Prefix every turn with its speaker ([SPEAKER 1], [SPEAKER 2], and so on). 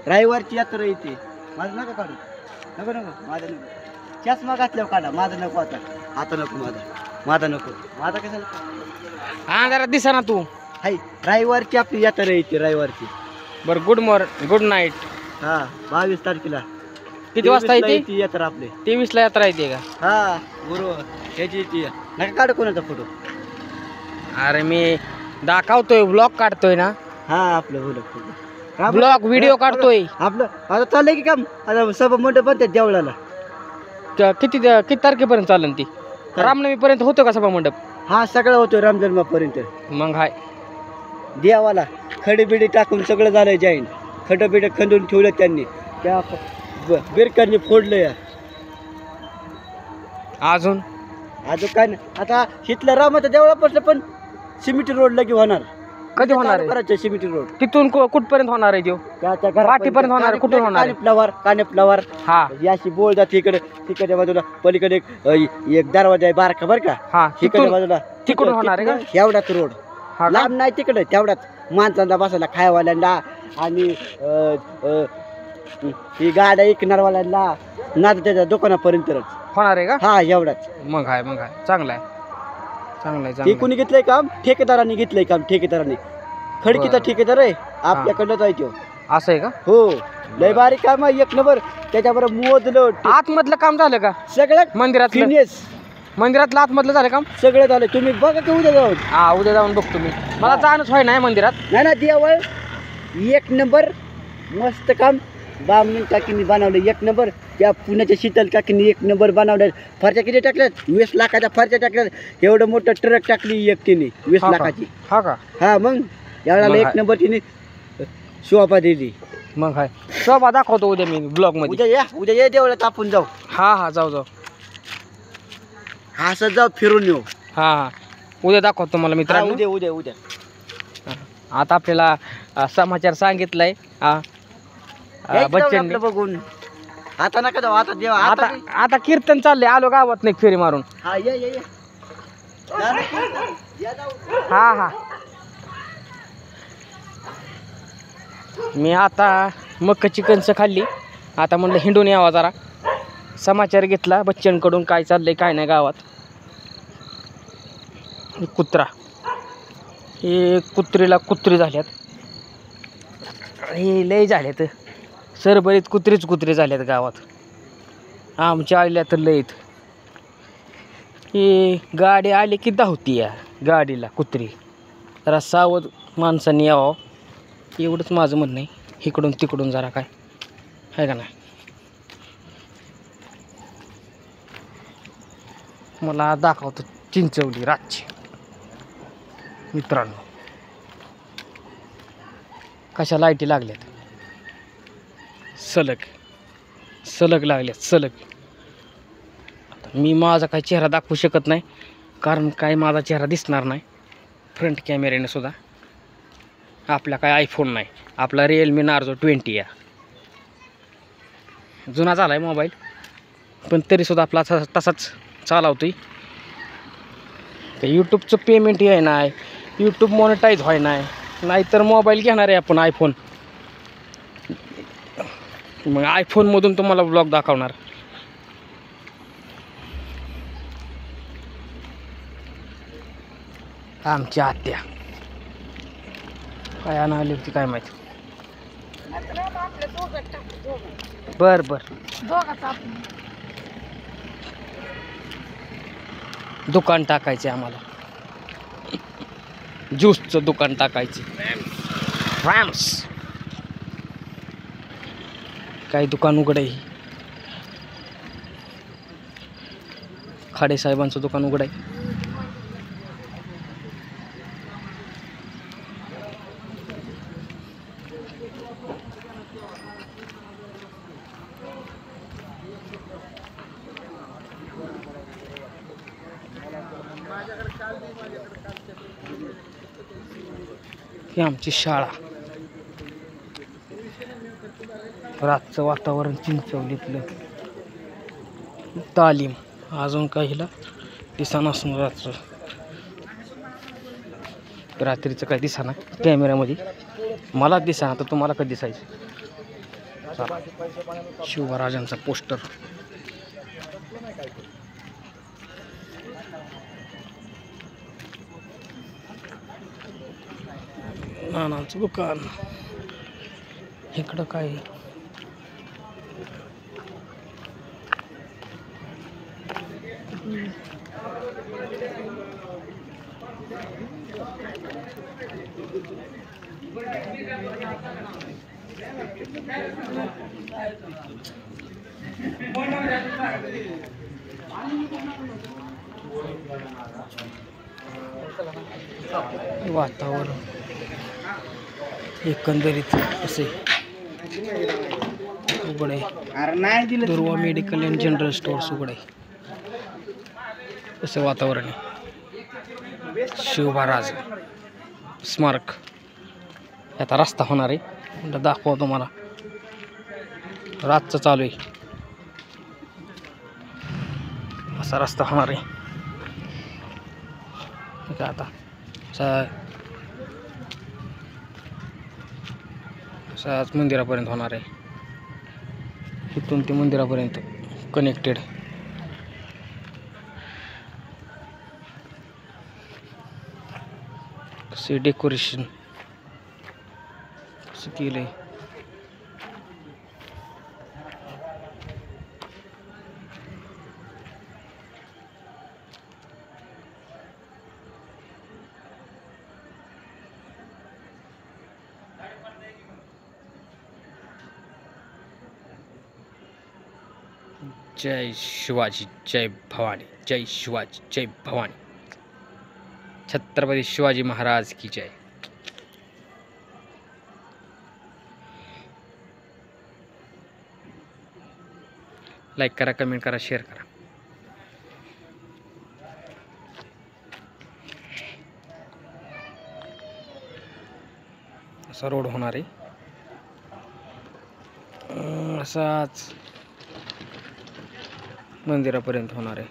[SPEAKER 1] रविवारची यात्रा येते. माझं नका काढू, नको नको, माझं नको. चष्मा घातल्यावर काढा, माझं नको आता. आता नको माझा नको. माझा कशाला
[SPEAKER 2] हा जरा दिसा ना तू.
[SPEAKER 1] हाय, रविवारची आपली यात्रा येते, रविवारची.
[SPEAKER 2] बरं गुड नाईट.
[SPEAKER 1] हा 22 तारखेला.
[SPEAKER 2] किती वाजता
[SPEAKER 1] 23 ला
[SPEAKER 2] येते?
[SPEAKER 1] येते यात्रा आपली.
[SPEAKER 2] 23ला यात्रा येते का?
[SPEAKER 1] हा बरोबर, ह्याची येते. नका काढू कोणाचा फोटो.
[SPEAKER 2] अरे मी दाखवतोय, ब्लॉग काढतोय ना.
[SPEAKER 1] हा आपलं बोल,
[SPEAKER 2] ब्लॉग व्हिडिओ काढतोय.
[SPEAKER 1] आपलं आता चाललंय की काम. आता सभा मंडप बनतात देवळाला.
[SPEAKER 2] किती तारखेपर्यंत चालेल ती? रामनवमी पर्यंत होतो का सभा मंडप?
[SPEAKER 1] हा सगळं होतं रामजन्मापर्यंत.
[SPEAKER 2] मग हाय
[SPEAKER 1] देवाला खडीबिडी टाकून सगळं झालंय. जैन खडबिड खंदून ठेवलं त्यांनी. त्या बिरकरनी फोडलं या.
[SPEAKER 2] अजून
[SPEAKER 1] काय नाही. आता हिथलं रामाचं देवळापासलं पण सिमेंट रोड लगे होणार.
[SPEAKER 2] कधी होणार आहे?
[SPEAKER 1] करायचं सिमेंट रोड.
[SPEAKER 2] तिथून कुठपर्यंत होणार आहे देव? पाठीपर्यंत होणार आहे. कुठून होणार आहे?
[SPEAKER 1] कानेफ्लावर.
[SPEAKER 2] हा
[SPEAKER 1] याशी बोल जाते इकडे. तिकडच्या बाजूला पलीकडे एक दरवाजा आहे बारका बर का.
[SPEAKER 2] हा
[SPEAKER 1] तिकडच्या बाजूला
[SPEAKER 2] तिकडून होणार आहे का?
[SPEAKER 1] एवढाच रोड.
[SPEAKER 2] हा का?
[SPEAKER 1] लांब नाही तिकडे. तेवढाच माणसांना बसायला, खायवाल्यांना आणि ही गाड्या ऐकणारवाल्यांना ना त्याच्या दुकानापर्यंतच
[SPEAKER 2] होणार आहे का?
[SPEAKER 1] हा एवढाच.
[SPEAKER 2] मग हाय चांगलं आहे.
[SPEAKER 1] हे कुणी घेतलंय काम? ठेकेदारांनी घेतलंय काम. ठेकेदारांनी. खडकीचा ठेकेदार आहे, आपल्याकडनं जायचो.
[SPEAKER 2] असं आहे का?
[SPEAKER 1] हो, लय बारीक काम आहे, एक नंबर. त्याच्याबरोबर मोजलं
[SPEAKER 2] आतमधलं काम झालं का?
[SPEAKER 1] सगळं
[SPEAKER 2] मंदिरातलं आतमधलं झालं काम?
[SPEAKER 1] सगळं झालं. तुम्ही बघा की उद्या जाऊन.
[SPEAKER 2] हा उद्या जाऊन बघतो मी. मला जाणच व्हाय नाही मंदिरात.
[SPEAKER 1] नाही ना, देवळ एक नंबर. मस्त काम. बामणी काकींनी बनवलं एक नंबर. त्या पुण्याच्या शीतल काकींनी एक नंबर बनवलं. फरच्या किती टाकल्यात? 20 लाखाच्या फरच्या टाकल्यात. एवढं मोठं ट्रक टाकली एकटीने 20 लाखाची.
[SPEAKER 2] हा का?
[SPEAKER 1] हा मग एवढा
[SPEAKER 2] मग
[SPEAKER 1] एक
[SPEAKER 2] हाय.
[SPEAKER 1] नंबर तिने शोभा दिली.
[SPEAKER 2] मग हाय शोभा दाखवतो उद्या मी ब्लॉग मध्ये.
[SPEAKER 1] उद्या ये देवळात आपण जाऊ.
[SPEAKER 2] हा जाऊ
[SPEAKER 1] हा असं जाऊ फिरून येऊ.
[SPEAKER 2] हा उद्या दाखवतो मला मित्रांनो.
[SPEAKER 1] उद्या
[SPEAKER 2] आता आपल्याला समाचार सांगितलाय बच्चन
[SPEAKER 1] बघून. आता नका जाऊ. आता देवा
[SPEAKER 2] आता कीर्तन चाललंय. आलो गावात नाही फेरी मारून.
[SPEAKER 1] हा ये
[SPEAKER 2] हा मी आता मक्का चिकनचं खाल्ली. आता म्हणलं हिंडून यावा जरा. समाचार घेतला बच्चनकडून काय चाललंय काय नाही गावात. कुत्रा हे कुत्रीला कुत्री झाल्यात. हे लय झाल्यात. सरबरीत कुत्री झाल्यात गावात. आमच्या आल्या तर लयत. ही गाडी आली की धावती या गाडीला कुत्री. जरा सावध माणसांनी यावं एवढंच माझं म्हणणं आहे. इकडून तिकडून जरा काय आहे का नाही. मला दाखवतो चिंचवली रातची मित्रांनो. कशा लाईटी लागल्यात. सलग लागल्यात सलग. मी माझा काही चेहरा दाखवू शकत नाही कारण काय माझा चेहरा दिसणार नाही फ्रंट कॅमेऱ्याने सुद्धा. आपला काय आयफोन नाही. आपला रिअलमी नार्झो 20 या. जुना झाला आहे मोबाईल पण तरीसुद्धा आपला तसाच चालवतोय. तर यूट्यूबचं पेमेंट आहे नाही. यूट्यूब मॉनिटाईज व्हाय नाहीतर मोबाईल घेणार आहे आपण आयफोन. मग आयफोनमधून तुम्हाला ब्लॉग दाखवणार. आमची आत्या काय आणाली होती काय माहिती. बर दुकान टाकायचे आम्हाला. ज्यूसचं दुकान टाकायचे. रॅम्स काय दुकान उघड आहे. खाडे साहेबांचं दुकान उघड आहे. ही आमची शाळा. रातचं वातावरण चिंचवलीतलं. तालीम अजून काहीला दिसाना असणार. रात्रीचं काय दिसाना कॅमेऱ्यामध्ये. मला दिसाना तर तुम्हाला कधी दिसायचं. शिवराजांचा पोस्टर. नानांचं दुकान. इकडं काय आहे? वातावरण एकंदरीत असे उघड आहे. दुर्वा मेडिकल अँड जनरल स्टोअर्स उघड आहे. असं वातावरण आहे. शिवराज स्मारक. आता रस्ता होणार आहे, दाखवा तुम्हाला. रातचं चालू आहे, असा रस्ता होणार आहे. आता असाच मंदिरापर्यंत होणार आहे. इथून ते मंदिरापर्यंत कनेक्टेड. कसे डेकोरेशन कसं केलंय. जय शिवाजी जय भवानी. जय शिवाजी जय भवानी. छत्रपती शिवाजी महाराज की जय. लाईक करा, कमेंट करा, शेअर करा. असा रोड होणार आहे. असाच मंदिरापर्यंत होणार आहे.